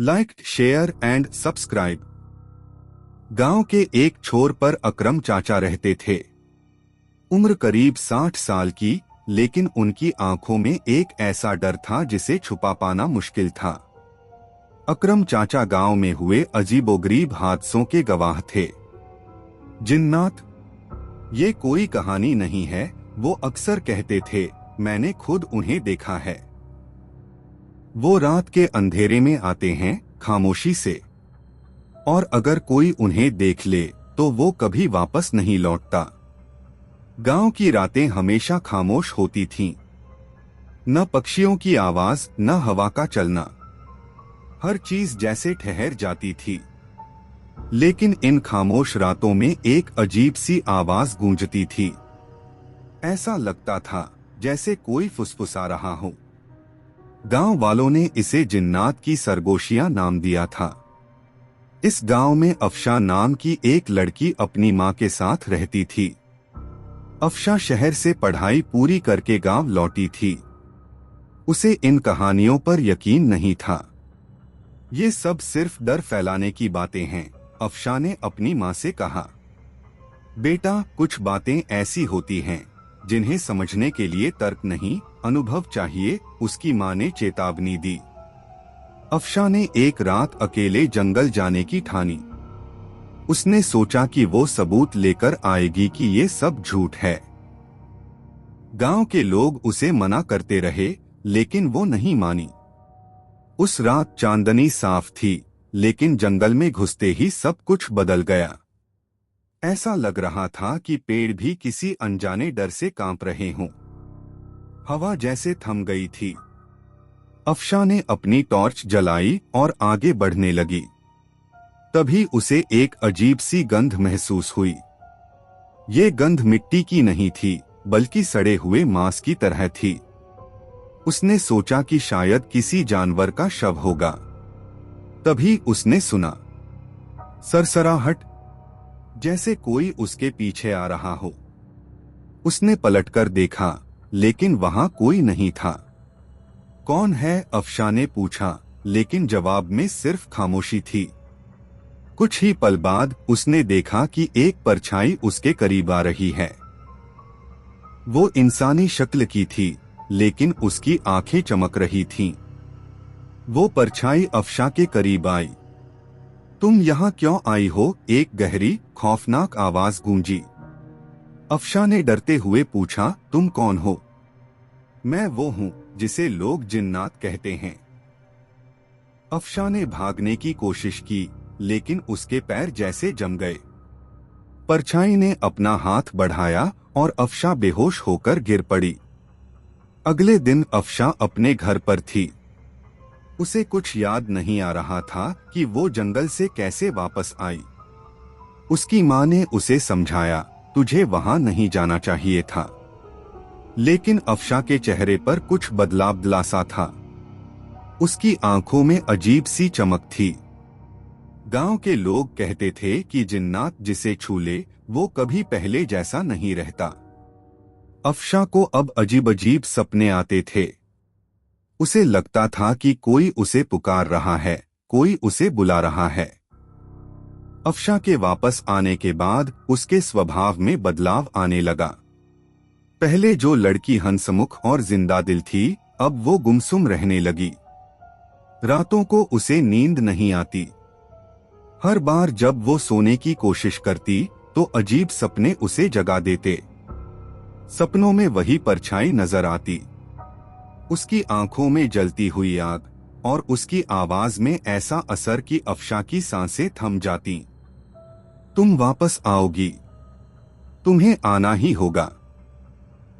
Like, share and subscribe. गांव के एक छोर पर अकरम चाचा रहते थे। उम्र करीब 60 साल की, लेकिन उनकी आंखों में एक ऐसा डर था जिसे छुपा पाना मुश्किल था। अकरम चाचा गांव में हुए अजीबोगरीब हादसों के गवाह थे। जिन्नात, ये कोई कहानी नहीं है, वो अक्सर कहते थे, मैंने खुद उन्हें देखा है। वो रात के अंधेरे में आते हैं, खामोशी से, और अगर कोई उन्हें देख ले तो वो कभी वापस नहीं लौटता। गांव की रातें हमेशा खामोश होती थीं। न पक्षियों की आवाज, न हवा का चलना, हर चीज जैसे ठहर जाती थी। लेकिन इन खामोश रातों में एक अजीब सी आवाज गूंजती थी। ऐसा लगता था जैसे कोई फुसफुसा रहा हो। गांव वालों ने इसे जिन्नात की सरगोशियां नाम दिया था। इस गांव में अफशा नाम की एक लड़की अपनी मां के साथ रहती थी। अफशा शहर से पढ़ाई पूरी करके गांव लौटी थी। उसे इन कहानियों पर यकीन नहीं था। ये सब सिर्फ डर फैलाने की बातें हैं, अफशा ने अपनी मां से कहा। बेटा, कुछ बातें ऐसी होती हैं जिन्हें समझने के लिए तर्क नहीं, अनुभव चाहिए, उसकी मां ने चेतावनी दी। अफशा ने एक रात अकेले जंगल जाने की ठानी। उसने सोचा कि वो सबूत लेकर आएगी कि ये सब झूठ है। गांव के लोग उसे मना करते रहे, लेकिन वो नहीं मानी। उस रात चांदनी साफ थी, लेकिन जंगल में घुसते ही सब कुछ बदल गया। ऐसा लग रहा था कि पेड़ भी किसी अनजाने डर से कांप रहे हों। हवा जैसे थम गई थी। अफशा ने अपनी टॉर्च जलाई और आगे बढ़ने लगी। तभी उसे एक अजीब सी गंध महसूस हुई। ये गंध मिट्टी की नहीं थी, बल्कि सड़े हुए मांस की तरह थी। उसने सोचा कि शायद किसी जानवर का शव होगा। तभी उसने सुना सरसराहट, जैसे कोई उसके पीछे आ रहा हो। उसने पलटकर देखा, लेकिन वहां कोई नहीं था। कौन है? अफशा ने पूछा, लेकिन जवाब में सिर्फ खामोशी थी। कुछ ही पल बाद उसने देखा कि एक परछाई उसके करीब आ रही है। वो इंसानी शक्ल की थी, लेकिन उसकी आंखें चमक रही थीं। वो परछाई अफशा के करीब आई। तुम यहाँ क्यों आई हो? एक गहरी, खौफनाक आवाज गूंजी। अफशा ने डरते हुए पूछा, तुम कौन हो? मैं वो हूँ जिसे लोग जिन्नात कहते हैं। अफशा ने भागने की कोशिश की, लेकिन उसके पैर जैसे जम गए। परछाई ने अपना हाथ बढ़ाया और अफशा बेहोश होकर गिर पड़ी। अगले दिन अफशा अपने घर पर थी। उसे कुछ याद नहीं आ रहा था कि वो जंगल से कैसे वापस आई। उसकी मां ने उसे समझाया, तुझे वहां नहीं जाना चाहिए था। लेकिन अफशा के चेहरे पर कुछ बदलाव सा था। उसकी आंखों में अजीब सी चमक थी। गांव के लोग कहते थे कि जिन्नात जिसे छू ले वो कभी पहले जैसा नहीं रहता। अफशा को अब अजीब अजीब सपने आते थे। उसे लगता था कि कोई उसे पुकार रहा है, कोई उसे बुला रहा है। अफशा के वापस आने के बाद उसके स्वभाव में बदलाव आने लगा। पहले जो लड़की हंसमुख और जिंदा दिल थी, अब वो गुमसुम रहने लगी। रातों को उसे नींद नहीं आती। हर बार जब वो सोने की कोशिश करती तो अजीब सपने उसे जगा देते। सपनों में वही परछाई नजर आती, उसकी आंखों में जलती हुई आग, और उसकी आवाज में ऐसा असर कि अफशा की सांसें थम जाती। तुम वापस आओगी, तुम्हें आना ही होगा।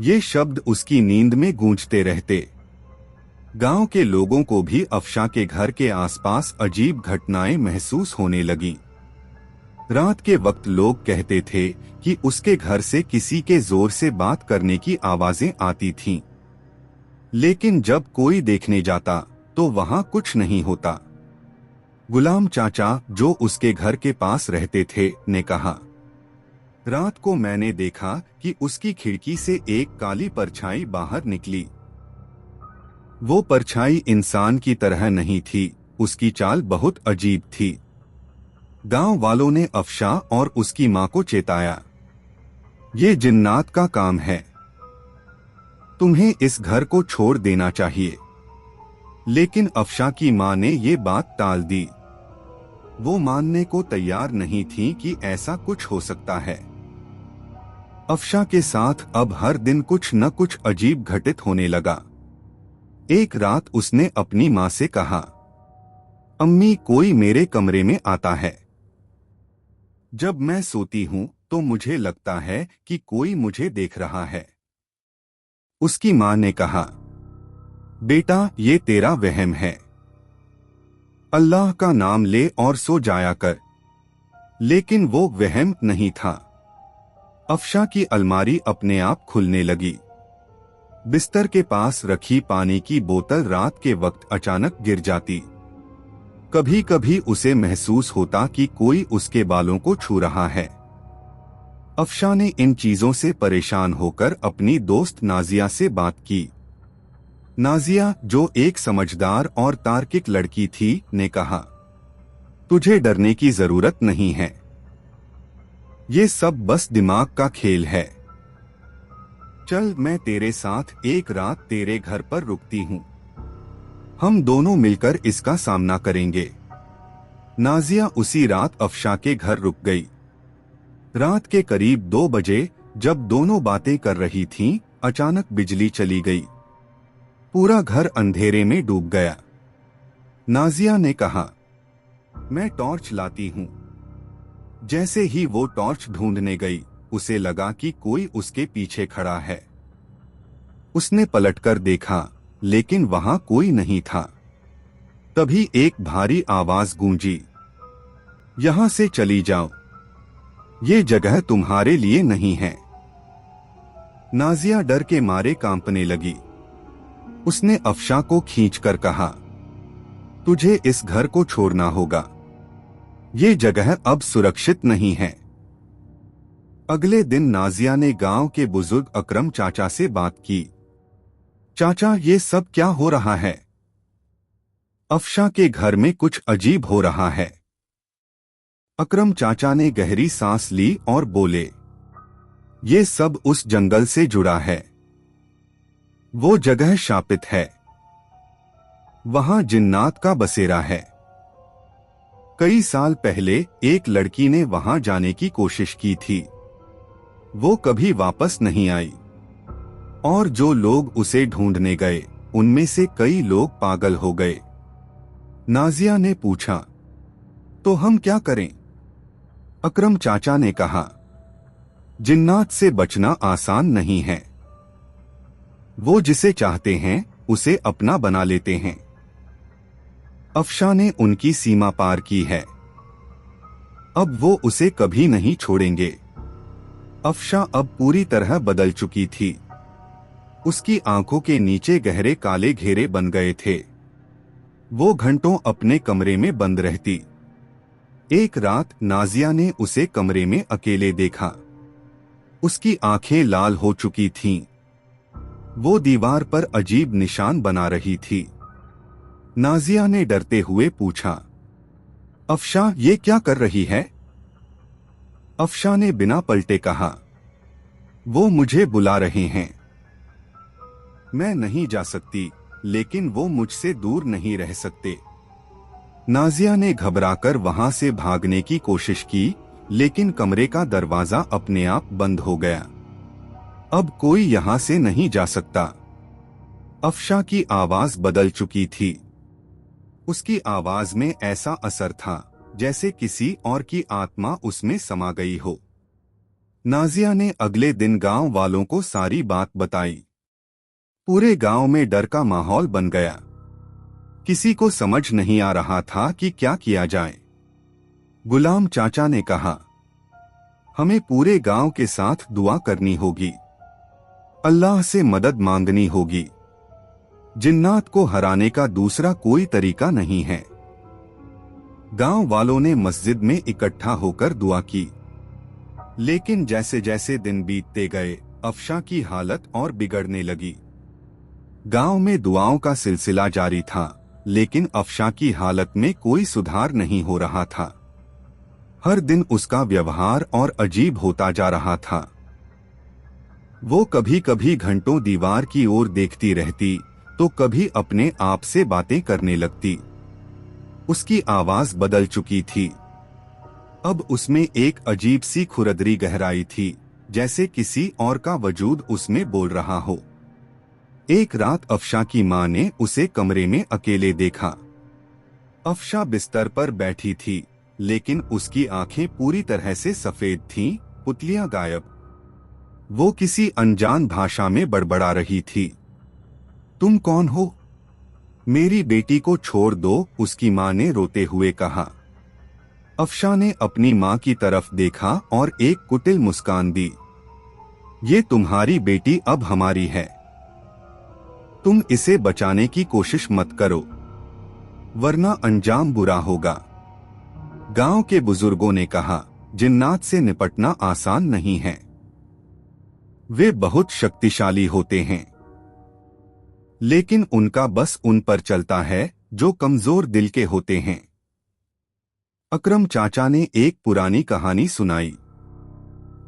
ये शब्द उसकी नींद में गूंजते रहते। गांव के लोगों को भी अफशा के घर के आसपास अजीब घटनाएं महसूस होने लगी। रात के वक्त लोग कहते थे कि उसके घर से किसी के जोर से बात करने की आवाजें आती थीं। लेकिन जब कोई देखने जाता तो वहां कुछ नहीं होता। गुलाम चाचा, जो उसके घर के पास रहते थे, ने कहा, रात को मैंने देखा कि उसकी खिड़की से एक काली परछाई बाहर निकली। वो परछाई इंसान की तरह नहीं थी, उसकी चाल बहुत अजीब थी। गांव वालों ने अफशा और उसकी मां को चेताया, ये जिन्नात का काम है, तुम्हें इस घर को छोड़ देना चाहिए। लेकिन अफशा की मां ने ये बात टाल दी। वो मानने को तैयार नहीं थी कि ऐसा कुछ हो सकता है। अफशा के साथ अब हर दिन कुछ न कुछ अजीब घटित होने लगा। एक रात उसने अपनी मां से कहा, अम्मी, कोई मेरे कमरे में आता है। जब मैं सोती हूं तो मुझे लगता है कि कोई मुझे देख रहा है। उसकी मां ने कहा, बेटा, ये तेरा वहम है, अल्लाह का नाम ले और सो जाया कर। लेकिन वो वहम नहीं था। अफशा की अलमारी अपने आप खुलने लगी। बिस्तर के पास रखी पानी की बोतल रात के वक्त अचानक गिर जाती। कभी कभी उसे महसूस होता कि कोई उसके बालों को छू रहा है। अफशा ने इन चीजों से परेशान होकर अपनी दोस्त नाजिया से बात की। नाजिया, जो एक समझदार और तार्किक लड़की थी, ने कहा, तुझे डरने की जरूरत नहीं है, ये सब बस दिमाग का खेल है। चल, मैं तेरे साथ एक रात तेरे घर पर रुकती हूँ, हम दोनों मिलकर इसका सामना करेंगे। नाजिया उसी रात अफशा के घर रुक गई। रात के करीब 2 बजे जब दोनों बातें कर रही थीं, अचानक बिजली चली गई। पूरा घर अंधेरे में डूब गया। नाजिया ने कहा, मैं टॉर्च लाती हूँ। जैसे ही वो टॉर्च ढूंढने गई, उसे लगा कि कोई उसके पीछे खड़ा है। उसने पलटकर देखा, लेकिन वहां कोई नहीं था। तभी एक भारी आवाज गूंजी, यहां से चली जाओ, ये जगह तुम्हारे लिए नहीं है। नाजिया डर के मारे कांपने लगी। उसने अफशा को खींचकर कहा, तुझे इस घर को छोड़ना होगा, ये जगह अब सुरक्षित नहीं है। अगले दिन नाजिया ने गांव के बुजुर्ग अकरम चाचा से बात की। चाचा, ये सब क्या हो रहा है? अफशा के घर में कुछ अजीब हो रहा है। अकरम चाचा ने गहरी सांस ली और बोले, ये सब उस जंगल से जुड़ा है। वो जगह शापित है, वहां जिन्नात का बसेरा है। कई साल पहले एक लड़की ने वहां जाने की कोशिश की थी। वो कभी वापस नहीं आई, और जो लोग उसे ढूंढने गए, उनमें से कई लोग पागल हो गए। नाजिया ने पूछा, तो हम क्या करें? अकरम चाचा ने कहा, जिन्नात से बचना आसान नहीं है। वो जिसे चाहते हैं उसे अपना बना लेते हैं। अफशा ने उनकी सीमा पार की है, अब वो उसे कभी नहीं छोड़ेंगे। अफशा अब पूरी तरह बदल चुकी थी। उसकी आंखों के नीचे गहरे काले घेरे बन गए थे। वो घंटों अपने कमरे में बंद रहती। एक रात नाजिया ने उसे कमरे में अकेले देखा। उसकी आंखें लाल हो चुकी थीं। वो दीवार पर अजीब निशान बना रही थी। नाजिया ने डरते हुए पूछा, अफशा, ये क्या कर रही है? अफशा ने बिना पलटे कहा, वो मुझे बुला रहे हैं। मैं नहीं जा सकती, लेकिन वो मुझसे दूर नहीं रह सकते। नाजिया ने घबराकर वहां से भागने की कोशिश की, लेकिन कमरे का दरवाजा अपने आप बंद हो गया। अब कोई यहां से नहीं जा सकता। अफशा की आवाज बदल चुकी थी। उसकी आवाज में ऐसा असर था जैसे किसी और की आत्मा उसमें समा गई हो। नाजिया ने अगले दिन गांव वालों को सारी बात बताई। पूरे गांव में डर का माहौल बन गया। किसी को समझ नहीं आ रहा था कि क्या किया जाए। गुलाम चाचा ने कहा, हमें पूरे गांव के साथ दुआ करनी होगी, अल्लाह से मदद मांगनी होगी। जिन्नात को हराने का दूसरा कोई तरीका नहीं है। गांव वालों ने मस्जिद में इकट्ठा होकर दुआ की। लेकिन जैसे जैसे दिन बीतते गए, अफशा की हालत और बिगड़ने लगी। गांव में दुआओं का सिलसिला जारी था, लेकिन अफशा की हालत में कोई सुधार नहीं हो रहा था। हर दिन उसका व्यवहार और अजीब होता जा रहा था। वो कभी कभी घंटों दीवार की ओर देखती रहती, तो कभी अपने आप से बातें करने लगती। उसकी आवाज बदल चुकी थी। अब उसमें एक अजीब सी खुरदरी गहराई थी, जैसे किसी और का वजूद उसमें बोल रहा हो। एक रात अफशा की माँ ने उसे कमरे में अकेले देखा। अफशा बिस्तर पर बैठी थी, लेकिन उसकी आंखें पूरी तरह से सफेद थीं, पुतलियां गायब। वो किसी अनजान भाषा में बड़बड़ा रही थी। तुम कौन हो? मेरी बेटी को छोड़ दो, उसकी माँ ने रोते हुए कहा। अफशा ने अपनी माँ की तरफ देखा और एक कुटिल मुस्कान दी। ये तुम्हारी बेटी अब हमारी है। तुम इसे बचाने की कोशिश मत करो, वरना अंजाम बुरा होगा। गांव के बुजुर्गों ने कहा, जिन्नात से निपटना आसान नहीं है। वे बहुत शक्तिशाली होते हैं, लेकिन उनका बस उन पर चलता है जो कमजोर दिल के होते हैं। अकरम चाचा ने एक पुरानी कहानी सुनाई।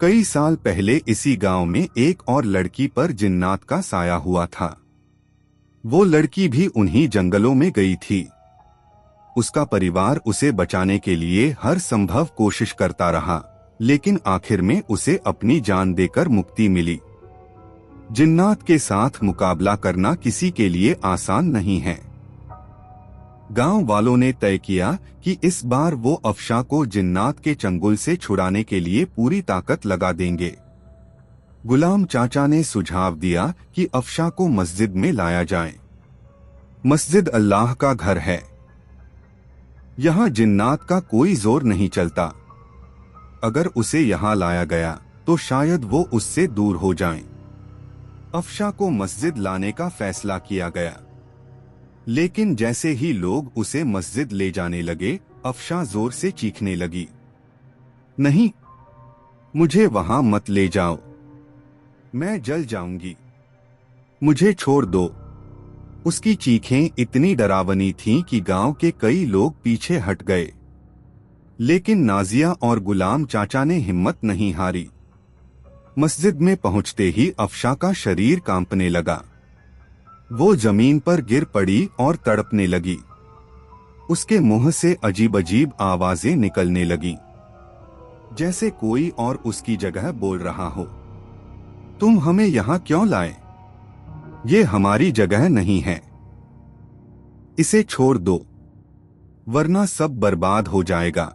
कई साल पहले इसी गांव में एक और लड़की पर जिन्नात का साया हुआ था। वो लड़की भी उन्हीं जंगलों में गई थी। उसका परिवार उसे बचाने के लिए हर संभव कोशिश करता रहा, लेकिन आखिर में उसे अपनी जान देकर मुक्ति मिली। जिन्नात के साथ मुकाबला करना किसी के लिए आसान नहीं है। गांव वालों ने तय किया कि इस बार वो अफशा को जिन्नात के चंगुल से छुड़ाने के लिए पूरी ताकत लगा देंगे। गुलाम चाचा ने सुझाव दिया कि अफशा को मस्जिद में लाया जाए। मस्जिद अल्लाह का घर है। यहाँ जिन्नात का कोई जोर नहीं चलता। अगर उसे यहाँ लाया गया तो शायद वो उससे दूर हो जाएं। अफशा को मस्जिद लाने का फैसला किया गया, लेकिन जैसे ही लोग उसे मस्जिद ले जाने लगे, अफशा जोर से चीखने लगी, नहीं, मुझे वहां मत ले जाओ, मैं जल जाऊंगी, मुझे छोड़ दो। उसकी चीखें इतनी डरावनी थीं कि गांव के कई लोग पीछे हट गए, लेकिन नाजिया और गुलाम चाचा ने हिम्मत नहीं हारी। मस्जिद में पहुंचते ही अफशा का शरीर कांपने लगा। वो जमीन पर गिर पड़ी और तड़पने लगी। उसके मुंह से अजीब अजीब आवाजें निकलने लगीं, जैसे कोई और उसकी जगह बोल रहा हो। तुम हमें यहाँ क्यों लाए? ये हमारी जगह नहीं है। इसे छोड़ दो, वरना सब बर्बाद हो जाएगा।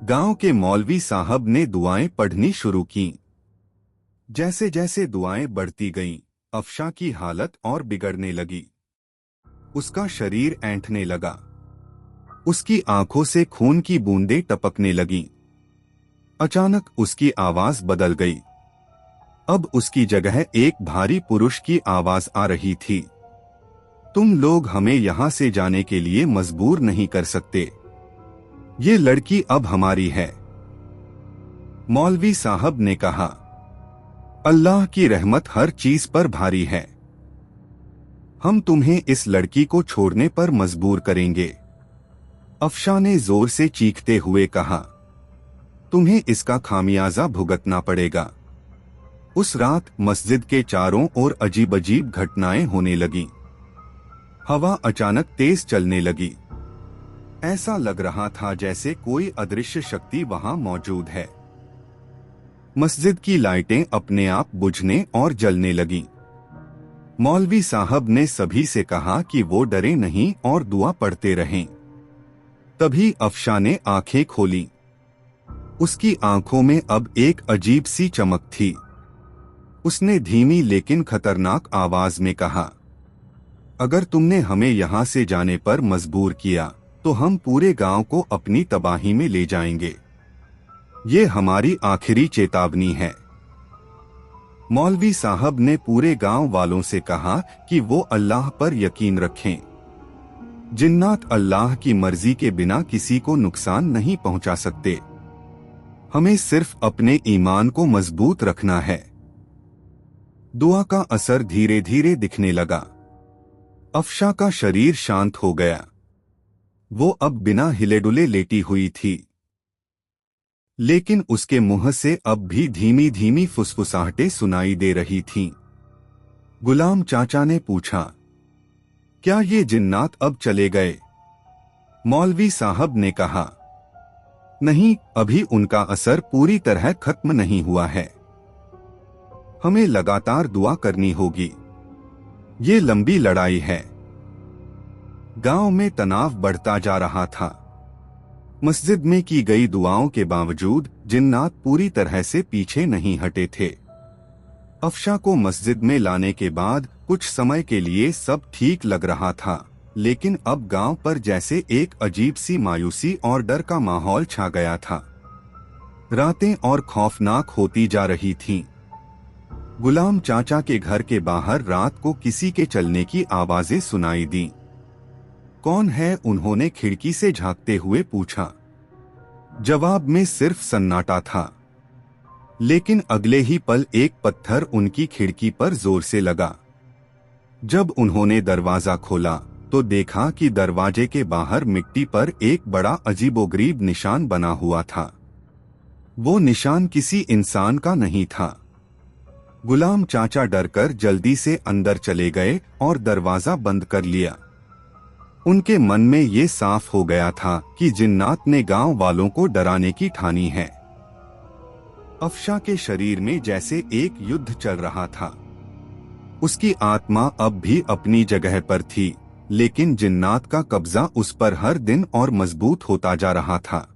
गांव के मौलवी साहब ने दुआएं पढ़नी शुरू की। जैसे जैसे दुआएं बढ़ती गईं, अफशा की हालत और बिगड़ने लगी। उसका शरीर ऐंठने लगा। उसकी आंखों से खून की बूंदें टपकने लगीं। अचानक उसकी आवाज बदल गई। अब उसकी जगह एक भारी पुरुष की आवाज आ रही थी। तुम लोग हमें यहाँ से जाने के लिए मजबूर नहीं कर सकते। ये लड़की अब हमारी है। मौलवी साहब ने कहा, अल्लाह की रहमत हर चीज पर भारी है। हम तुम्हें इस लड़की को छोड़ने पर मजबूर करेंगे। अफशा ने जोर से चीखते हुए कहा, तुम्हें इसका खामियाजा भुगतना पड़ेगा। उस रात मस्जिद के चारों ओर अजीब अजीब घटनाएं होने लगीं। हवा अचानक तेज चलने लगी। ऐसा लग रहा था जैसे कोई अदृश्य शक्ति वहां मौजूद है। मस्जिद की लाइटें अपने आप बुझने और जलने लगीं। मौलवी साहब ने सभी से कहा कि वो डरे नहीं और दुआ पढ़ते रहें। तभी अफशा ने आंखें खोलीं। उसकी आंखों में अब एक अजीब सी चमक थी। उसने धीमी लेकिन खतरनाक आवाज में कहा, अगर तुमने हमें यहाँ से जाने पर मजबूर किया तो हम पूरे गांव को अपनी तबाही में ले जाएंगे। ये हमारी आखिरी चेतावनी है। मौलवी साहब ने पूरे गांव वालों से कहा कि वो अल्लाह पर यकीन रखें। जिन्नात अल्लाह की मर्जी के बिना किसी को नुकसान नहीं पहुंचा सकते। हमें सिर्फ अपने ईमान को मजबूत रखना है। दुआ का असर धीरे धीरे दिखने लगा। अफशा का शरीर शांत हो गया। वो अब बिना हिले डुले लेटी हुई थी, लेकिन उसके मुंह से अब भी धीमी धीमी फुसफुसाहटें सुनाई दे रही थीं। गुलाम चाचा ने पूछा, क्या ये जिन्नात अब चले गए? मौलवी साहब ने कहा, नहीं, अभी उनका असर पूरी तरह खत्म नहीं हुआ है। हमें लगातार दुआ करनी होगी। ये लंबी लड़ाई है। गांव में तनाव बढ़ता जा रहा था। मस्जिद में की गई दुआओं के बावजूद जिन्नात पूरी तरह से पीछे नहीं हटे थे। अफशा को मस्जिद में लाने के बाद कुछ समय के लिए सब ठीक लग रहा था, लेकिन अब गांव पर जैसे एक अजीब सी मायूसी और डर का माहौल छा गया था। रातें और खौफनाक होती जा रही थीं। गुलाम चाचा के घर के बाहर रात को किसी के चलने की आवाजें सुनाई दीं। कौन है? उन्होंने खिड़की से झांकते हुए पूछा। जवाब में सिर्फ सन्नाटा था, लेकिन अगले ही पल एक पत्थर उनकी खिड़की पर जोर से लगा। जब उन्होंने दरवाजा खोला तो देखा कि दरवाजे के बाहर मिट्टी पर एक बड़ा अजीबोगरीब निशान बना हुआ था। वो निशान किसी इंसान का नहीं था। गुलाम चाचा डरकर जल्दी से अंदर चले गए और दरवाजा बंद कर लिया। उनके मन में ये साफ हो गया था कि जिन्नात ने गांव वालों को डराने की ठानी है। अफशा के शरीर में जैसे एक युद्ध चल रहा था। उसकी आत्मा अब भी अपनी जगह पर थी, लेकिन जिन्नात का कब्जा उस पर हर दिन और मजबूत होता जा रहा था।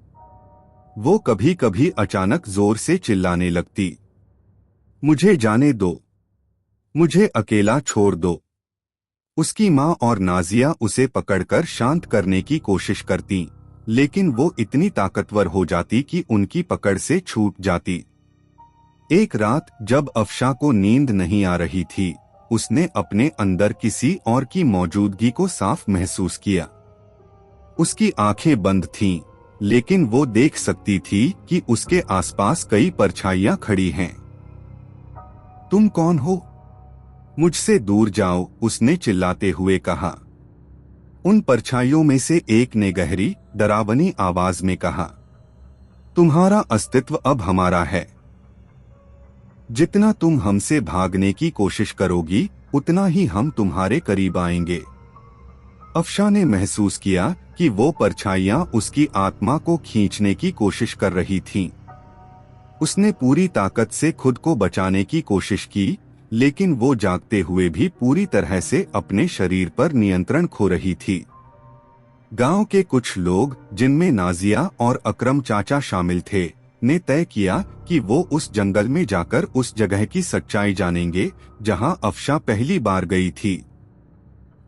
वो कभी कभी अचानक जोर से चिल्लाने लगती, मुझे जाने दो, मुझे अकेला छोड़ दो। उसकी माँ और नाजिया उसे पकड़कर शांत करने की कोशिश करती, लेकिन वो इतनी ताकतवर हो जाती कि उनकी पकड़ से छूट जाती। एक रात जब अफशा को नींद नहीं आ रही थी, उसने अपने अंदर किसी और की मौजूदगी को साफ महसूस किया। उसकी आंखें बंद थीं, लेकिन वो देख सकती थी कि उसके आसपास कई परछाइयां खड़ी हैं। तुम कौन हो? मुझसे दूर जाओ, उसने चिल्लाते हुए कहा। उन परछाइयों में से एक ने गहरी, डरावनी आवाज में कहा, तुम्हारा अस्तित्व अब हमारा है। जितना तुम हमसे भागने की कोशिश करोगी, उतना ही हम तुम्हारे करीब आएंगे। अफशा ने महसूस किया कि वो परछाइयां उसकी आत्मा को खींचने की कोशिश कर रही थीं। उसने पूरी ताकत से खुद को बचाने की कोशिश की, लेकिन वो जागते हुए भी पूरी तरह से अपने शरीर पर नियंत्रण खो रही थी। गांव के कुछ लोग, जिनमें नाजिया और अकरम चाचा शामिल थे, ने तय किया कि वो उस जंगल में जाकर उस जगह की सच्चाई जानेंगे जहां अफशा पहली बार गई थी।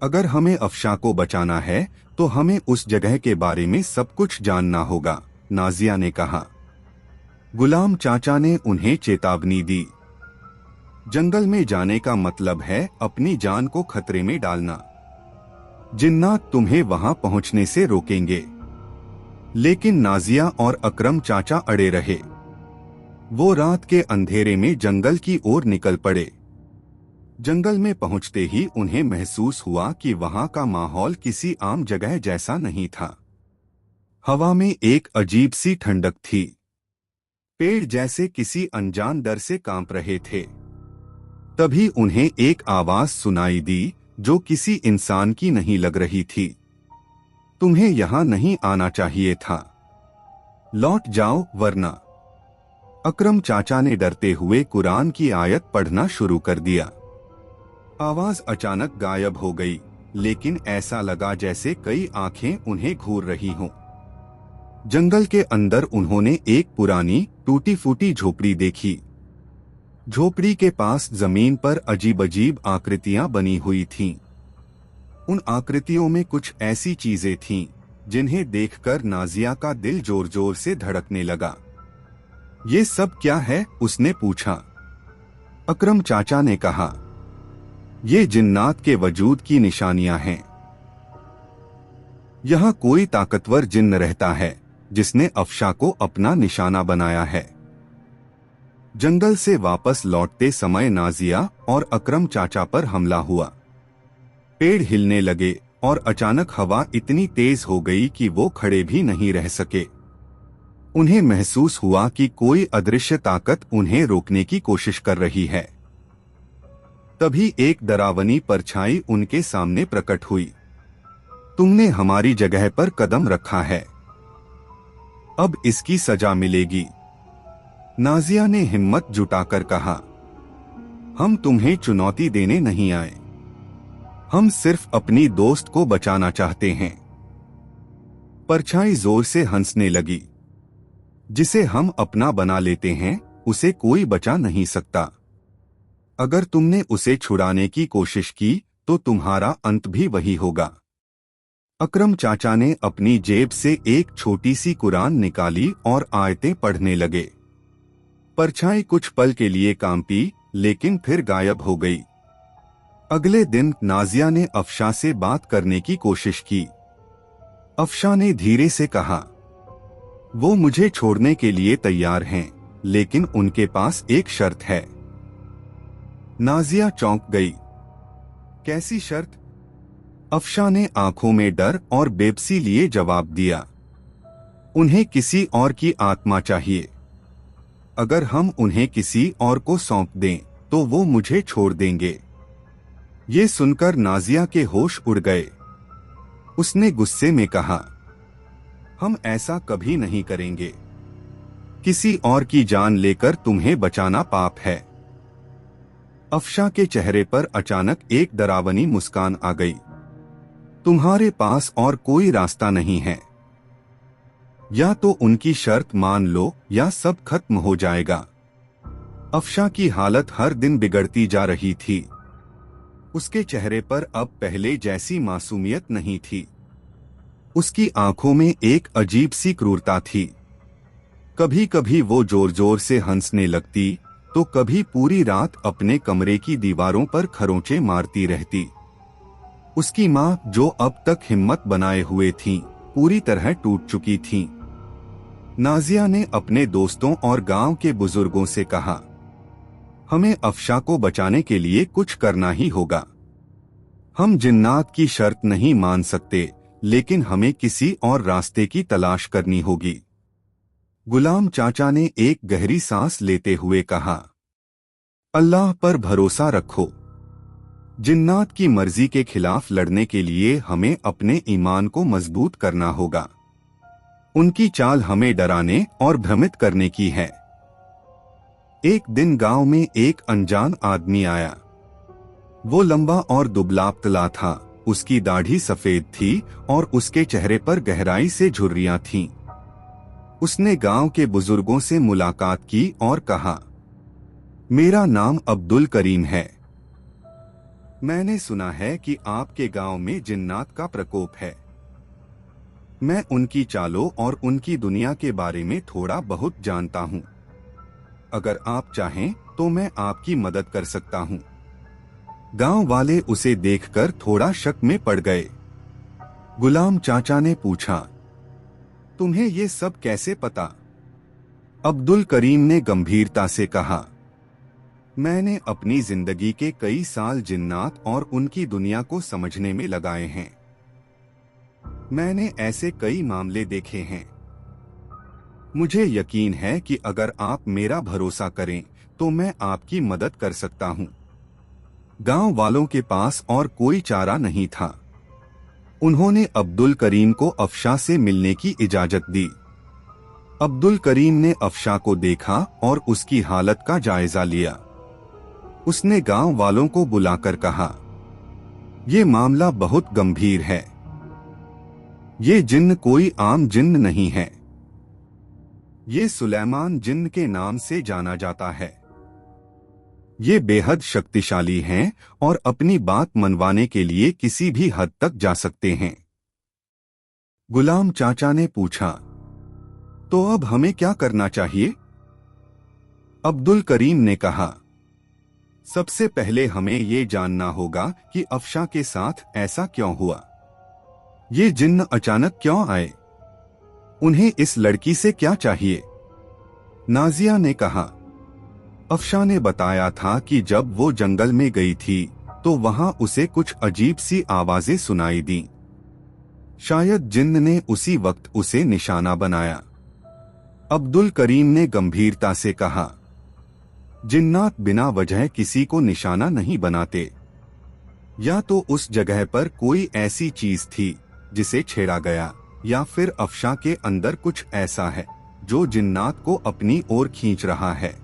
अगर हमें अफशा को बचाना है तो हमें उस जगह के बारे में सब कुछ जानना होगा, नाजिया ने कहा। गुलाम चाचा ने उन्हें चेतावनी दी, जंगल में जाने का मतलब है अपनी जान को खतरे में डालना। जिन्नात तुम्हें वहां पहुंचने से रोकेंगे। लेकिन नाजिया और अकरम चाचा अड़े रहे। वो रात के अंधेरे में जंगल की ओर निकल पड़े। जंगल में पहुंचते ही उन्हें महसूस हुआ कि वहां का माहौल किसी आम जगह जैसा नहीं था। हवा में एक अजीब सी ठंडक थी। पेड़ जैसे किसी अनजान डर से कांप रहे थे। तभी उन्हें एक आवाज सुनाई दी जो किसी इंसान की नहीं लग रही थी। तुम्हें यहाँ नहीं आना चाहिए था, लौट जाओ वरना। अकरम चाचा ने डरते हुए कुरान की आयत पढ़ना शुरू कर दिया। आवाज अचानक गायब हो गई, लेकिन ऐसा लगा जैसे कई आंखें उन्हें घूर रही हों। जंगल के अंदर उन्होंने एक पुरानी टूटी फूटी झोपड़ी देखी। झोपड़ी के पास जमीन पर अजीब अजीब आकृतियां बनी हुई थीं। उन आकृतियों में कुछ ऐसी चीजें थीं जिन्हें देखकर नाजिया का दिल जोर जोर से धड़कने लगा। ये सब क्या है? उसने पूछा। अकरम चाचा ने कहा, ये जिन्नात के वजूद की निशानियां हैं। यहाँ कोई ताकतवर जिन्न रहता है जिसने अफशा को अपना निशाना बनाया है। जंगल से वापस लौटते समय नाजिया और अकरम चाचा पर हमला हुआ। पेड़ हिलने लगे और अचानक हवा इतनी तेज हो गई कि वो खड़े भी नहीं रह सके। उन्हें महसूस हुआ कि कोई अदृश्य ताकत उन्हें रोकने की कोशिश कर रही है। तभी एक डरावनी परछाई उनके सामने प्रकट हुई। तुमने हमारी जगह पर कदम रखा है, अब इसकी सजा मिलेगी। नाजिया ने हिम्मत जुटाकर कहा, हम तुम्हें चुनौती देने नहीं आए, हम सिर्फ अपनी दोस्त को बचाना चाहते हैं। परछाई जोर से हंसने लगी। जिसे हम अपना बना लेते हैं उसे कोई बचा नहीं सकता। अगर तुमने उसे छुड़ाने की कोशिश की तो तुम्हारा अंत भी वही होगा। अकरम चाचा ने अपनी जेब से एक छोटी सी कुरान निकाली और आयतें पढ़ने लगे। परछाई कुछ पल के लिए कांपी लेकिन फिर गायब हो गई। अगले दिन नाजिया ने अफशा से बात करने की कोशिश की। अफशा ने धीरे से कहा, वो मुझे छोड़ने के लिए तैयार हैं, लेकिन उनके पास एक शर्त है। नाजिया चौंक गई। कैसी शर्त? अफशा ने आंखों में डर और बेबसी लिए जवाब दिया, उन्हें किसी और की आत्मा चाहिए। अगर हम उन्हें किसी और को सौंप दें तो वो मुझे छोड़ देंगे। ये सुनकर नाजिया के होश उड़ गए। उसने गुस्से में कहा, हम ऐसा कभी नहीं करेंगे। किसी और की जान लेकर तुम्हें बचाना पाप है। अफशा के चेहरे पर अचानक एक डरावनी मुस्कान आ गई। तुम्हारे पास और कोई रास्ता नहीं है। या तो उनकी शर्त मान लो या सब खत्म हो जाएगा। अफशा की हालत हर दिन बिगड़ती जा रही थी। उसके चेहरे पर अब पहले जैसी मासूमियत नहीं थी। उसकी आंखों में एक अजीब सी क्रूरता थी। कभी कभी वो जोर जोर से हंसने लगती तो कभी पूरी रात अपने कमरे की दीवारों पर खरोंचे मारती रहती। उसकी माँ, जो अब तक हिम्मत बनाए हुए थीं, पूरी तरह टूट चुकी थीं। नाजिया ने अपने दोस्तों और गांव के बुजुर्गों से कहा, हमें अफशा को बचाने के लिए कुछ करना ही होगा। हम जिन्नात की शर्त नहीं मान सकते, लेकिन हमें किसी और रास्ते की तलाश करनी होगी। गुलाम चाचा ने एक गहरी सांस लेते हुए कहा, अल्लाह पर भरोसा रखो। जिन्नात की मर्जी के खिलाफ लड़ने के लिए हमें अपने ईमान को मजबूत करना होगा। उनकी चाल हमें डराने और भ्रमित करने की है। एक दिन गांव में एक अनजान आदमी आया। वो लंबा और दुबला-पतला था। उसकी दाढ़ी सफेद थी और उसके चेहरे पर गहराई से झुर्रियां थीं। उसने गांव के बुजुर्गों से मुलाकात की और कहा, मेरा नाम अब्दुल करीम है। मैंने सुना है कि आपके गांव में जिन्नात का प्रकोप है। मैं उनकी चालों और उनकी दुनिया के बारे में थोड़ा बहुत जानता हूँ। अगर आप चाहें तो मैं आपकी मदद कर सकता हूँ। गांव वाले उसे देखकर थोड़ा शक में पड़ गए। गुलाम चाचा ने पूछा, तुम्हें ये सब कैसे पता? अब्दुल करीम ने गंभीरता से कहा, मैंने अपनी जिंदगी के कई साल जिन्नात और उनकी दुनिया को समझने में लगाए हैं। मैंने ऐसे कई मामले देखे हैं। मुझे यकीन है कि अगर आप मेरा भरोसा करें तो मैं आपकी मदद कर सकता हूं। गांव वालों के पास और कोई चारा नहीं था। उन्होंने अब्दुल करीम को अफशा से मिलने की इजाजत दी। अब्दुल करीम ने अफशा को देखा और उसकी हालत का जायजा लिया। उसने गांव वालों को बुलाकर कहा, ये मामला बहुत गंभीर है। ये जिन्न कोई आम जिन्न नहीं है। ये सुलेमान जिन्न के नाम से जाना जाता है। ये बेहद शक्तिशाली हैं और अपनी बात मनवाने के लिए किसी भी हद तक जा सकते हैं। गुलाम चाचा ने पूछा, तो अब हमें क्या करना चाहिए? अब्दुल करीम ने कहा, सबसे पहले हमें ये जानना होगा कि अफशा के साथ ऐसा क्यों हुआ। ये जिन्न अचानक क्यों आए? उन्हें इस लड़की से क्या चाहिए? नाजिया ने कहा, अफशा ने बताया था कि जब वो जंगल में गई थी तो वहां उसे कुछ अजीब सी आवाजें सुनाई दी। शायद जिन्न ने उसी वक्त उसे निशाना बनाया। अब्दुल करीम ने गंभीरता से कहा, जिन्नात बिना वजह किसी को निशाना नहीं बनाते। या तो उस जगह पर कोई ऐसी चीज थी जिसे छेड़ा गया, या फिर अफशा के अंदर कुछ ऐसा है जो जिन्नात को अपनी ओर खींच रहा है।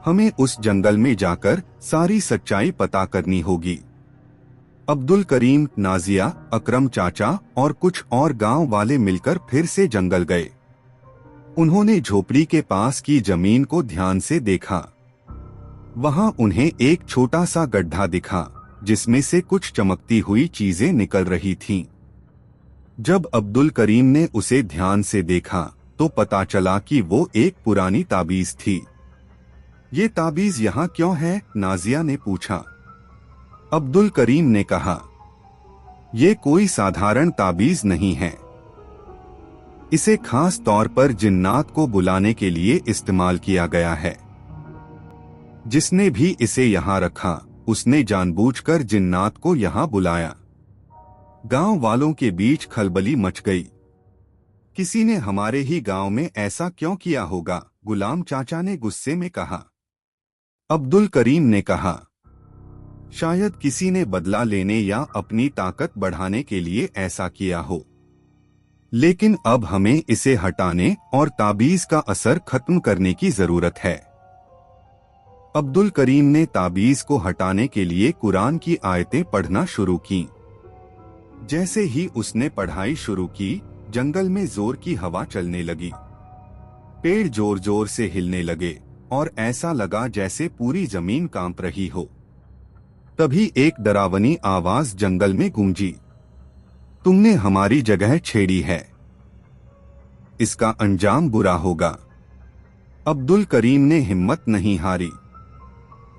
हमें उस जंगल में जाकर सारी सच्चाई पता करनी होगी। अब्दुल करीम, नाजिया, अकरम चाचा और कुछ और गांव वाले मिलकर फिर से जंगल गए। उन्होंने झोपड़ी के पास की जमीन को ध्यान से देखा। वहां उन्हें एक छोटा सा गड्ढा दिखा जिसमें से कुछ चमकती हुई चीजें निकल रही थीं। जब अब्दुल करीम ने उसे ध्यान से देखा तो पता चला कि वो एक पुरानी ताबीज थी। ये ताबीज यहाँ क्यों है? नाजिया ने पूछा। अब्दुल करीम ने कहा, ये कोई साधारण ताबीज नहीं है। इसे खास तौर पर जिन्नात को बुलाने के लिए इस्तेमाल किया गया है। जिसने भी इसे यहाँ रखा उसने जानबूझकर जिन्नात को यहाँ बुलाया। गांव वालों के बीच खलबली मच गई। किसी ने हमारे ही गांव में ऐसा क्यों किया होगा? गुलाम चाचा ने गुस्से में कहा। अब्दुल करीम ने कहा, शायद किसी ने बदला लेने या अपनी ताकत बढ़ाने के लिए ऐसा किया हो। लेकिन अब हमें इसे हटाने और ताबीज का असर खत्म करने की जरूरत है। अब्दुल करीम ने ताबीज को हटाने के लिए कुरान की आयतें पढ़ना शुरू की। जैसे ही उसने पढ़ाई शुरू की, जंगल में जोर की हवा चलने लगी। पेड़ जोर जोर से हिलने लगे और ऐसा लगा जैसे पूरी जमीन कांप रही हो। तभी एक डरावनी आवाज जंगल में गूंजी, तुमने हमारी जगह छेड़ी है, इसका अंजाम बुरा होगा। अब्दुल करीम ने हिम्मत नहीं हारी।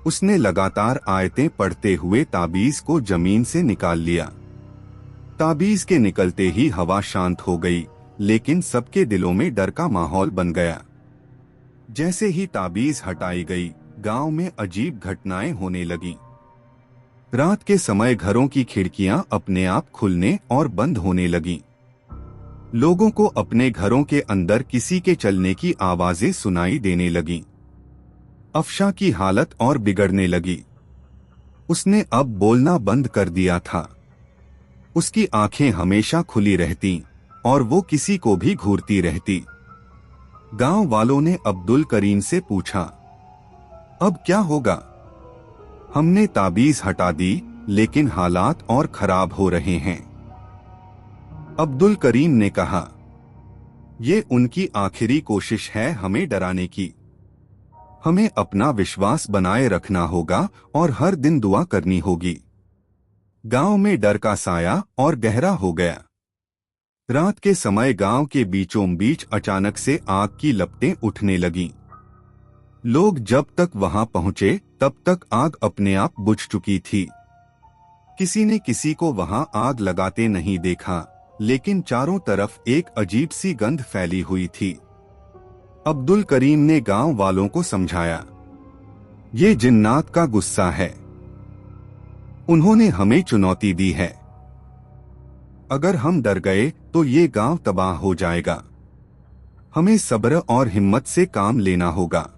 उसने लगातार आयतें पढ़ते हुए ताबीज को जमीन से निकाल लिया। ताबीज के निकलते ही हवा शांत हो गई, लेकिन सबके दिलों में डर का माहौल बन गया। जैसे ही ताबीज हटाई गई, गांव में अजीब घटनाएं होने लगीं। रात के समय घरों की खिड़कियां अपने आप खुलने और बंद होने लगीं। लोगों को अपने घरों के अंदर किसी के चलने की आवाजें सुनाई देने लगीं। अफशा की हालत और बिगड़ने लगी। उसने अब बोलना बंद कर दिया था। उसकी आंखें हमेशा खुली रहती और वो किसी को भी घूरती रहती। गांव वालों ने अब्दुल करीम से पूछा, अब क्या होगा? हमने ताबीज हटा दी, लेकिन हालात और खराब हो रहे हैं। अब्दुल करीम ने कहा, ये उनकी आखिरी कोशिश है हमें डराने की। हमें अपना विश्वास बनाए रखना होगा और हर दिन दुआ करनी होगी। गांव में डर का साया और गहरा हो गया। रात के समय गांव के बीचों बीच अचानक से आग की लपटें उठने लगीं। लोग जब तक वहां पहुंचे तब तक आग अपने आप बुझ चुकी थी। किसी ने किसी को वहां आग लगाते नहीं देखा, लेकिन चारों तरफ एक अजीब सी गंध फैली हुई थी। अब्दुल करीम ने गांव वालों को समझाया, ये जिन्नात का गुस्सा है। उन्होंने हमें चुनौती दी है। अगर हम डर गए तो ये गांव तबाह हो जाएगा। हमें सब्र और हिम्मत से काम लेना होगा।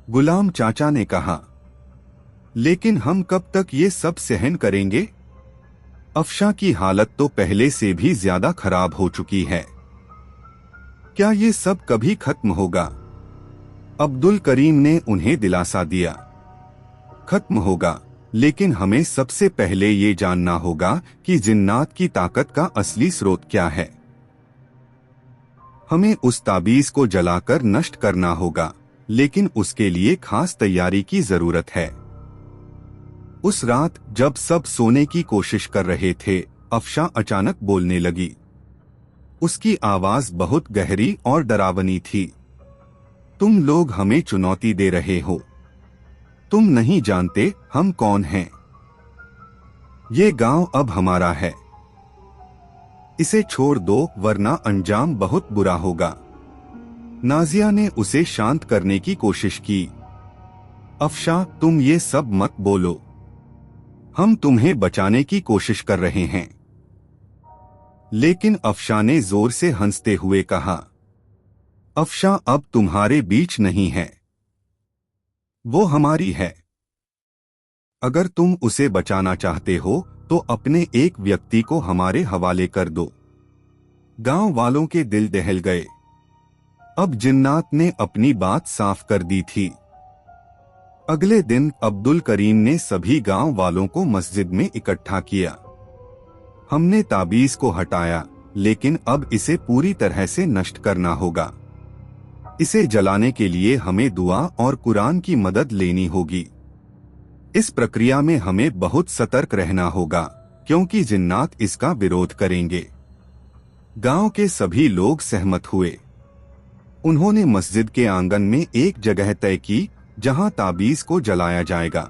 गुलाम चाचा ने कहा, लेकिन हम कब तक ये सब सहन करेंगे? अफशा की हालत तो पहले से भी ज्यादा खराब हो चुकी है। क्या ये सब कभी खत्म होगा? अब्दुल करीम ने उन्हें दिलासा दिया, खत्म होगा, लेकिन हमें सबसे पहले ये जानना होगा कि जिन्नात की ताकत का असली स्रोत क्या है। हमें उस ताबीज को जलाकर नष्ट करना होगा, लेकिन उसके लिए खास तैयारी की जरूरत है। उस रात जब सब सोने की कोशिश कर रहे थे, अफशा अचानक बोलने लगी। उसकी आवाज बहुत गहरी और डरावनी थी। तुम लोग हमें चुनौती दे रहे हो। तुम नहीं जानते हम कौन हैं। ये गांव अब हमारा है। इसे छोड़ दो वरना अंजाम बहुत बुरा होगा। नाजिया ने उसे शांत करने की कोशिश की। अफशा, तुम ये सब मत बोलो। हम तुम्हें बचाने की कोशिश कर रहे हैं। लेकिन अफशा ने जोर से हंसते हुए कहा, अफशा अब तुम्हारे बीच नहीं है, वो हमारी है। अगर तुम उसे बचाना चाहते हो तो अपने एक व्यक्ति को हमारे हवाले कर दो। गांव वालों के दिल दहल गए। अब जिन्नात ने अपनी बात साफ कर दी थी। अगले दिन अब्दुल करीम ने सभी गांव वालों को मस्जिद में इकट्ठा किया। हमने ताबीज को हटाया, लेकिन अब इसे पूरी तरह से नष्ट करना होगा। इसे जलाने के लिए हमें दुआ और कुरान की मदद लेनी होगी। इस प्रक्रिया में हमें बहुत सतर्क रहना होगा, क्योंकि जिन्नात इसका विरोध करेंगे। गांव के सभी लोग सहमत हुए। उन्होंने मस्जिद के आंगन में एक जगह तय की जहां ताबीज को जलाया जाएगा।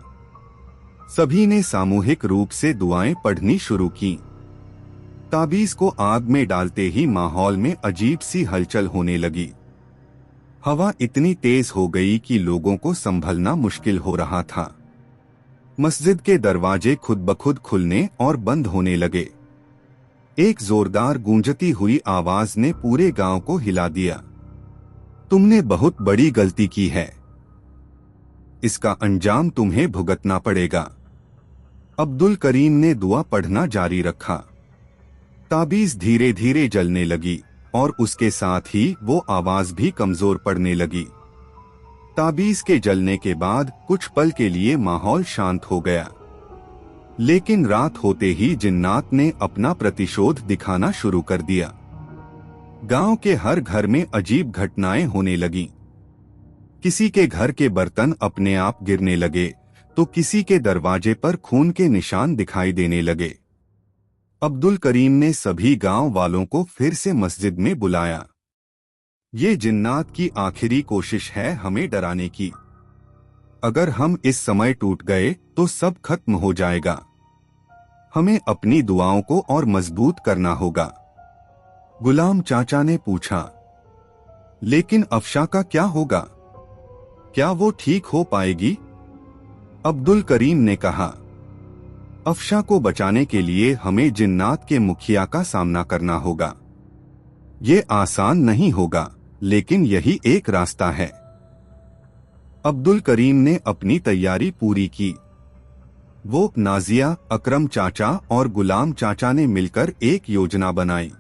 सभी ने सामूहिक रूप से दुआएं पढ़नी शुरू की। ताबीज को आग में डालते ही माहौल में अजीब सी हलचल होने लगी। हवा इतनी तेज हो गई कि लोगों को संभलना मुश्किल हो रहा था। मस्जिद के दरवाजे खुद ब खुद खुलने और बंद होने लगे। एक जोरदार गूंजती हुई आवाज ने पूरे गांव को हिला दिया। तुमने बहुत बड़ी गलती की है, इसका अंजाम तुम्हें भुगतना पड़ेगा। अब्दुल करीम ने दुआ पढ़ना जारी रखा। ताबीज धीरे धीरे जलने लगी और उसके साथ ही वो आवाज भी कमजोर पड़ने लगी। ताबीज के जलने के बाद कुछ पल के लिए माहौल शांत हो गया, लेकिन रात होते ही जिन्नात ने अपना प्रतिशोध दिखाना शुरू कर दिया। गांव के हर घर में अजीब घटनाएं होने लगीं। किसी के घर के बर्तन अपने आप गिरने लगे तो किसी के दरवाजे पर खून के निशान दिखाई देने लगे। अब्दुल करीम ने सभी गांव वालों को फिर से मस्जिद में बुलाया। ये जिन्नात की आखिरी कोशिश है हमें डराने की। अगर हम इस समय टूट गए तो सब खत्म हो जाएगा। हमें अपनी दुआओं को और मजबूत करना होगा। गुलाम चाचा ने पूछा, लेकिन अफशा का क्या होगा? क्या वो ठीक हो पाएगी? अब्दुल करीम ने कहा, अफशा को बचाने के लिए हमें जिन्नात के मुखिया का सामना करना होगा। ये आसान नहीं होगा, लेकिन यही एक रास्ता है। अब्दुल करीम ने अपनी तैयारी पूरी की। वो, नाजिया, अकरम चाचा और गुलाम चाचा ने मिलकर एक योजना बनाई।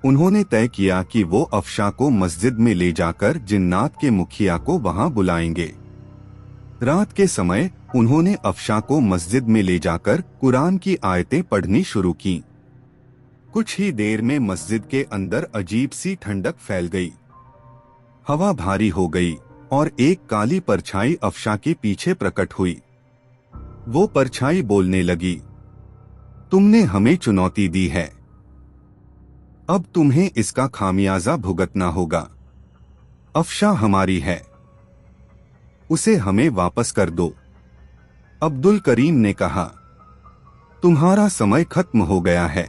उन्होंने तय किया कि वो अफशा को मस्जिद में ले जाकर जिन्नात के मुखिया को वहां बुलाएंगे। रात के समय उन्होंने अफशा को मस्जिद में ले जाकर कुरान की आयतें पढ़नी शुरू की। कुछ ही देर में मस्जिद के अंदर अजीब सी ठंडक फैल गई। हवा भारी हो गई और एक काली परछाई अफशा के पीछे प्रकट हुई। वो परछाई बोलने लगी, तुमने हमें चुनौती दी है, अब तुम्हें इसका खामियाजा भुगतना होगा। अफशा हमारी है, उसे हमें वापस कर दो। अब्दुल करीम ने कहा, तुम्हारा समय खत्म हो गया है।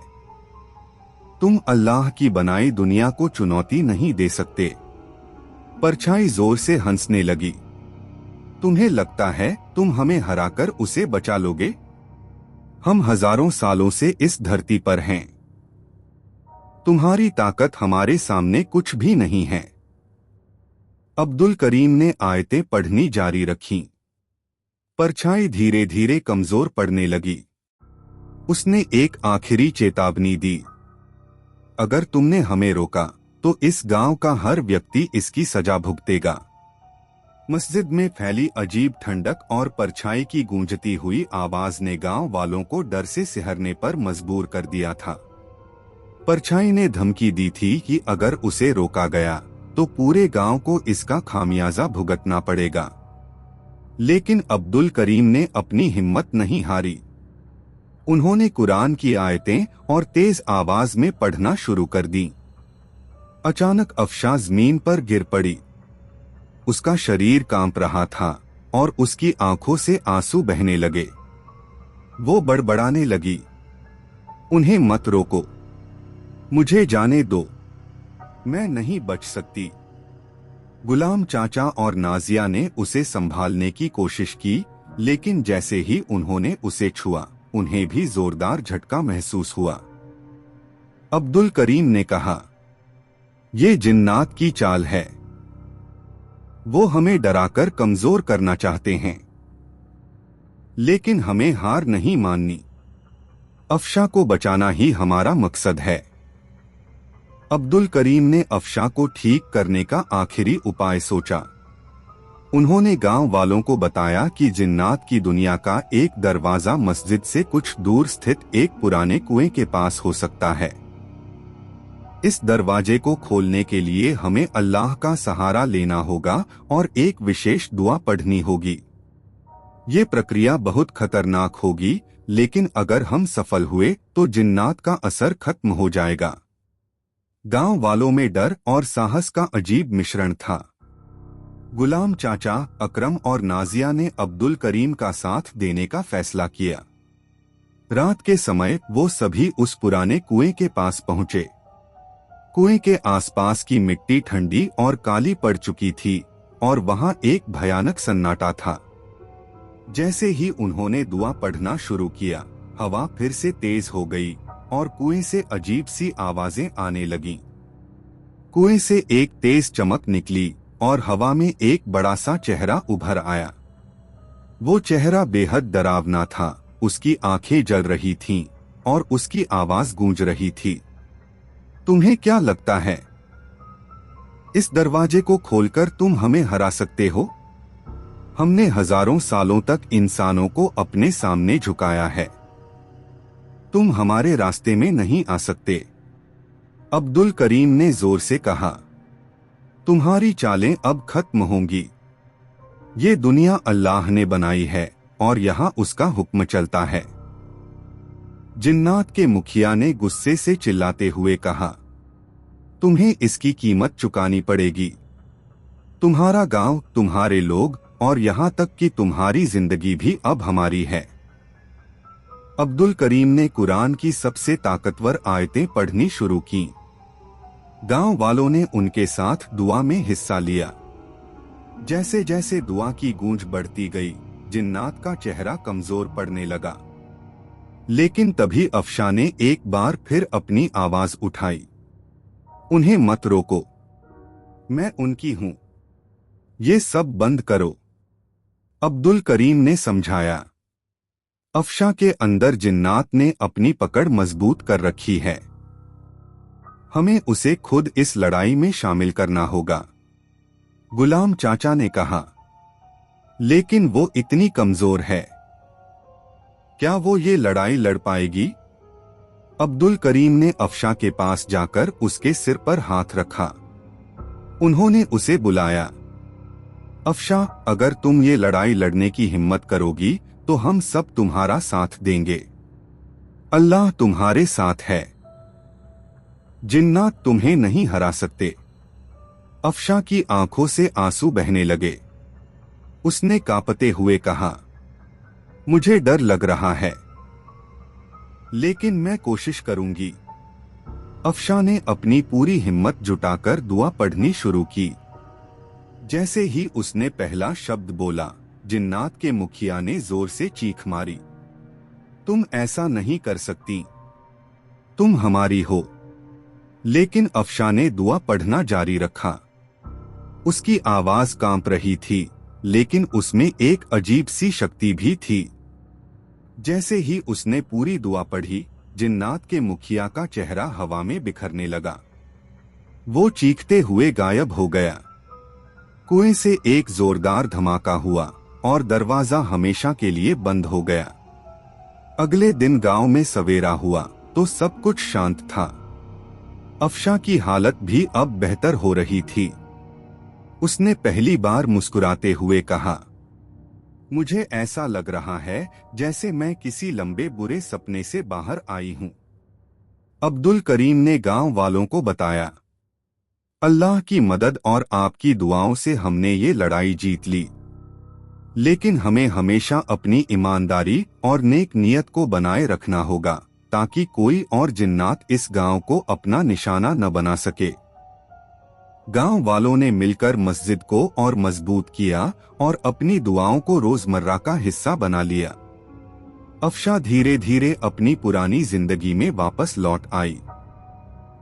तुम अल्लाह की बनाई दुनिया को चुनौती नहीं दे सकते। परछाई जोर से हंसने लगी। तुम्हें लगता है तुम हमें हराकर उसे बचा लोगे? हम हजारों सालों से इस धरती पर हैं। तुम्हारी ताकत हमारे सामने कुछ भी नहीं है। अब्दुल करीम ने आयतें पढ़नी जारी रखीं। परछाई धीरे धीरे कमजोर पड़ने लगी। उसने एक आखिरी चेतावनी दी, अगर तुमने हमें रोका तो इस गांव का हर व्यक्ति इसकी सजा भुगतेगा। मस्जिद में फैली अजीब ठंडक और परछाई की गूंजती हुई आवाज ने गांव वालों को डर से सिहरने पर मजबूर कर दिया था। परछाई ने धमकी दी थी कि अगर उसे रोका गया तो पूरे गांव को इसका खामियाजा भुगतना पड़ेगा। लेकिन अब्दुल करीम ने अपनी हिम्मत नहीं हारी। उन्होंने कुरान की आयतें और तेज आवाज में पढ़ना शुरू कर दी। अचानक अफशा जमीन पर गिर पड़ी। उसका शरीर कांप रहा था और उसकी आंखों से आंसू बहने लगे। वो बड़बड़ाने लगी, उन्हें मत रोको, मुझे जाने दो, मैं नहीं बच सकती। गुलाम चाचा और नाजिया ने उसे संभालने की कोशिश की, लेकिन जैसे ही उन्होंने उसे छुआ, उन्हें भी जोरदार झटका महसूस हुआ। अब्दुल करीम ने कहा, ये जिन्नात की चाल है। वो हमें डराकर कमजोर करना चाहते हैं, लेकिन हमें हार नहीं माननी। अफशा को बचाना ही हमारा मकसद है। अब्दुल करीम ने अफशा को ठीक करने का आखिरी उपाय सोचा। उन्होंने गांव वालों को बताया कि जिन्नात की दुनिया का एक दरवाजा मस्जिद से कुछ दूर स्थित एक पुराने कुएं के पास हो सकता है। इस दरवाजे को खोलने के लिए हमें अल्लाह का सहारा लेना होगा और एक विशेष दुआ पढ़नी होगी। ये प्रक्रिया बहुत खतरनाक होगी, लेकिन अगर हम सफल हुए तो जिन्नात का असर खत्म हो जाएगा। गांव वालों में डर और साहस का अजीब मिश्रण था। गुलाम चाचा, अकरम और नाजिया ने अब्दुल करीम का साथ देने का फैसला किया। रात के समय वो सभी उस पुराने कुएं के पास पहुंचे। कुएं के आसपास की मिट्टी ठंडी और काली पड़ चुकी थी और वहां एक भयानक सन्नाटा था। जैसे ही उन्होंने दुआ पढ़ना शुरू किया, हवा फिर से तेज हो गई और कुएं से अजीब सी आवाजें आने लगीं। कुएं से एक तेज चमक निकली और हवा में एक बड़ा सा चेहरा उभर आया। वो चेहरा बेहद डरावना था। उसकी आंखें जल रही थीं और उसकी आवाज गूंज रही थी, तुम्हें क्या लगता है, इस दरवाजे को खोलकर तुम हमें हरा सकते हो? हमने हजारों सालों तक इंसानों को अपने सामने झुकाया है। तुम हमारे रास्ते में नहीं आ सकते। अब्दुल करीम ने जोर से कहा, तुम्हारी चालें अब खत्म होंगी। ये दुनिया अल्लाह ने बनाई है और यहाँ उसका हुक्म चलता है। जिन्नात के मुखिया ने गुस्से से चिल्लाते हुए कहा, तुम्हें इसकी कीमत चुकानी पड़ेगी। तुम्हारा गांव, तुम्हारे लोग और यहाँ तक कि तुम्हारी जिंदगी भी अब हमारी है। अब्दुल करीम ने कुरान की सबसे ताकतवर आयतें पढ़नी शुरू की। गांव वालों ने उनके साथ दुआ में हिस्सा लिया। जैसे जैसे दुआ की गूंज बढ़ती गई, जिन्नात का चेहरा कमजोर पड़ने लगा। लेकिन तभी अफशा ने एक बार फिर अपनी आवाज उठाई, उन्हें मत रोको, मैं उनकी हूं, ये सब बंद करो। अब्दुल करीम ने समझाया, अफशा के अंदर जिन्नात ने अपनी पकड़ मजबूत कर रखी है। हमें उसे खुद इस लड़ाई में शामिल करना होगा। गुलाम चाचा ने कहा, लेकिन वो इतनी कमजोर है, क्या वो ये लड़ाई लड़ पाएगी? अब्दुल करीम ने अफशा के पास जाकर उसके सिर पर हाथ रखा। उन्होंने उसे बुलाया, अफशा, अगर तुम ये लड़ाई लड़ने की हिम्मत करोगी तो हम सब तुम्हारा साथ देंगे। अल्लाह तुम्हारे साथ है। जिन्नात तुम्हें नहीं हरा सकते। अफशा की आंखों से आंसू बहने लगे। उसने कांपते हुए कहा, मुझे डर लग रहा है, लेकिन मैं कोशिश करूंगी। अफशा ने अपनी पूरी हिम्मत जुटाकर दुआ पढ़नी शुरू की। जैसे ही उसने पहला शब्द बोला, जिन्नात के मुखिया ने जोर से चीख मारी, तुम ऐसा नहीं कर सकती, तुम हमारी हो। लेकिन अफशा ने दुआ पढ़ना जारी रखा। उसकी आवाज कांप रही थी, लेकिन उसमें एक अजीब सी शक्ति भी थी। जैसे ही उसने पूरी दुआ पढ़ी, जिन्नात के मुखिया का चेहरा हवा में बिखरने लगा। वो चीखते हुए गायब हो गया। कुएं से एक जोरदार धमाका हुआ और दरवाजा हमेशा के लिए बंद हो गया। अगले दिन गांव में सवेरा हुआ तो सब कुछ शांत था। अफशा की हालत भी अब बेहतर हो रही थी। उसने पहली बार मुस्कुराते हुए कहा, मुझे ऐसा लग रहा है जैसे मैं किसी लंबे बुरे सपने से बाहर आई हूं। अब्दुल करीम ने गांव वालों को बताया, अल्लाह की मदद और आपकी दुआओं से हमने ये लड़ाई जीत ली। लेकिन हमें हमेशा अपनी ईमानदारी और नेक नियत को बनाए रखना होगा, ताकि कोई और जिन्नात इस गांव को अपना निशाना न बना सके। गांव वालों ने मिलकर मस्जिद को और मजबूत किया और अपनी दुआओं को रोजमर्रा का हिस्सा बना लिया। अफशा धीरे धीरे अपनी पुरानी जिंदगी में वापस लौट आई।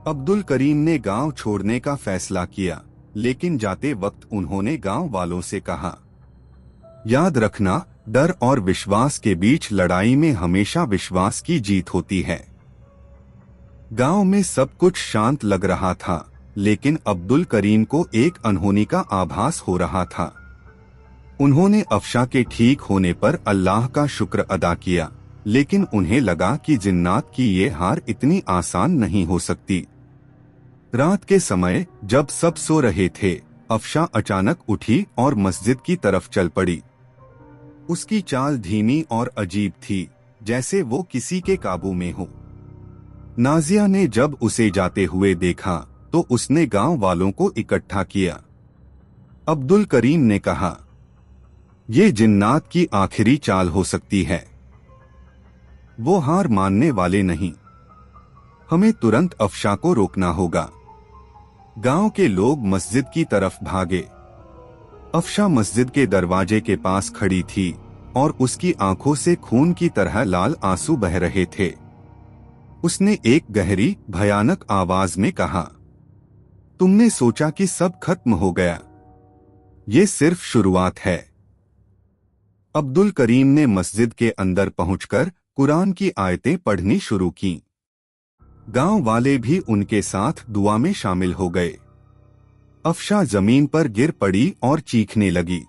अब्दुल करीम ने गांव छोड़ने का फैसला किया, लेकिन जाते वक्त उन्होंने गांव वालों से कहा, याद रखना, डर और विश्वास के बीच लड़ाई में हमेशा विश्वास की जीत होती है। गांव में सब कुछ शांत लग रहा था, लेकिन अब्दुल करीम को एक अनहोनी का आभास हो रहा था। उन्होंने अफशा के ठीक होने पर अल्लाह का शुक्र अदा किया, लेकिन उन्हें लगा कि जिन्नात की ये हार इतनी आसान नहीं हो सकती। रात के समय जब सब सो रहे थे, अफशा अचानक उठी और मस्जिद की तरफ चल पड़ी। उसकी चाल धीमी और अजीब थी, जैसे वो किसी के काबू में हो। नाजिया ने जब उसे जाते हुए देखा तो उसने गांव वालों को इकट्ठा किया। अब्दुल करीम ने कहा, ये जिन्नात की आखिरी चाल हो सकती है। वो हार मानने वाले नहीं। हमें तुरंत अफशा को रोकना होगा। गांव के लोग मस्जिद की तरफ भागे। अफशा मस्जिद के दरवाजे के पास खड़ी थी और उसकी आंखों से खून की तरह लाल आंसू बह रहे थे। उसने एक गहरी, भयानक आवाज में कहा, तुमने सोचा कि सब खत्म हो गया। ये सिर्फ शुरुआत है। अब्दुल करीम ने मस्जिद के अंदर पहुंचकर कुरान की आयतें पढ़नी शुरू की। गांव वाले भी उनके साथ दुआ में शामिल हो गए। अफशा जमीन पर गिर पड़ी और चीखने लगी,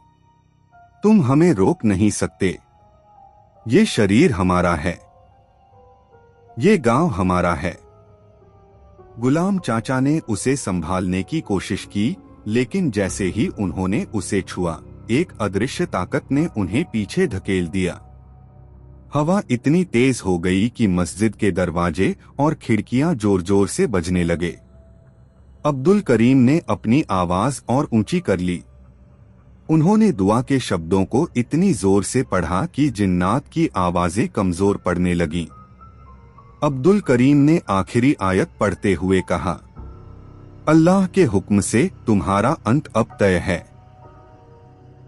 तुम हमें रोक नहीं सकते। ये शरीर हमारा है, ये गांव हमारा है। गुलाम चाचा ने उसे संभालने की कोशिश की, लेकिन जैसे ही उन्होंने उसे छुआ, एक अदृश्य ताकत ने उन्हें पीछे धकेल दिया। हवा इतनी तेज हो गई कि मस्जिद के दरवाजे और खिड़कियां जोर जोर से बजने लगे। अब्दुल करीम ने अपनी आवाज और ऊंची कर ली। उन्होंने दुआ के शब्दों को इतनी जोर से पढ़ा कि जिन्नात की आवाजें कमजोर पड़ने लगीं। अब्दुल करीम ने आखिरी आयत पढ़ते हुए कहा, अल्लाह के हुक्म से तुम्हारा अंत अब तय है।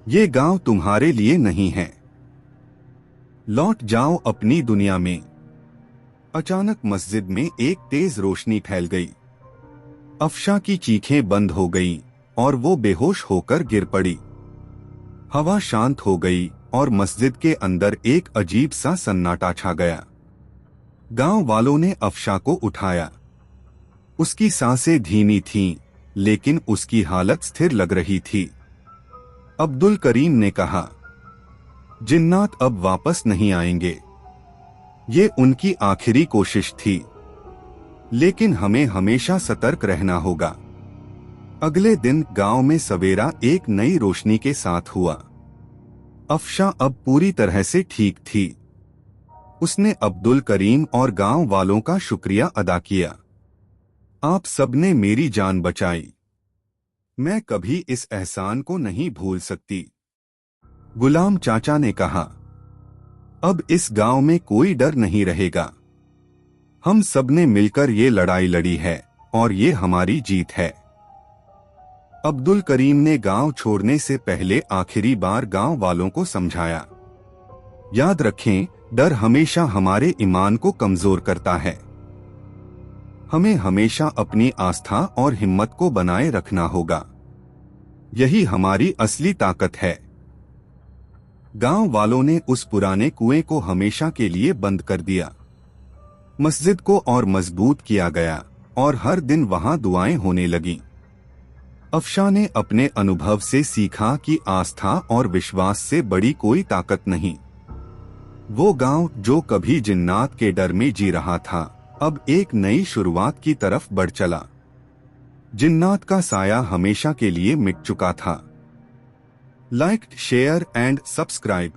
ये गांव तुम्हारे लिए नहीं है। लौट जाओ अपनी दुनिया में। अचानक मस्जिद में एक तेज रोशनी फैल गई। अफशा की चीखें बंद हो गईं और वो बेहोश होकर गिर पड़ी। हवा शांत हो गई और मस्जिद के अंदर एक अजीब सा सन्नाटा छा गया। गांव वालों ने अफशा को उठाया। उसकी सांसें धीमी थीं, लेकिन उसकी हालत स्थिर लग रही थी। अब्दुल करीम ने कहा, जिन्नात अब वापस नहीं आएंगे। ये उनकी आखिरी कोशिश थी, लेकिन हमें हमेशा सतर्क रहना होगा। अगले दिन गांव में सवेरा एक नई रोशनी के साथ हुआ। अफशा अब पूरी तरह से ठीक थी। उसने अब्दुल करीम और गांव वालों का शुक्रिया अदा किया। आप सबने मेरी जान बचाई। मैं कभी इस एहसान को नहीं भूल सकती। गुलाम चाचा ने कहा, अब इस गांव में कोई डर नहीं रहेगा। हम सबने मिलकर ये लड़ाई लड़ी है और ये हमारी जीत है। अब्दुल करीम ने गांव छोड़ने से पहले आखिरी बार गांव वालों को समझाया, याद रखें, डर हमेशा हमारे ईमान को कमजोर करता है। हमें हमेशा अपनी आस्था और हिम्मत को बनाए रखना होगा। यही हमारी असली ताकत है। गांव वालों ने उस पुराने कुएं को हमेशा के लिए बंद कर दिया। मस्जिद को और मजबूत किया गया और हर दिन वहां दुआएं होने लगीं। अफशा ने अपने अनुभव से सीखा कि आस्था और विश्वास से बड़ी कोई ताकत नहीं। वो गांव जो कभी जिन्नात के डर में जी रहा था, अब एक नई शुरुआत की तरफ बढ़ चला। जिन्नात का साया हमेशा के लिए मिट चुका था। Like, share and subscribe.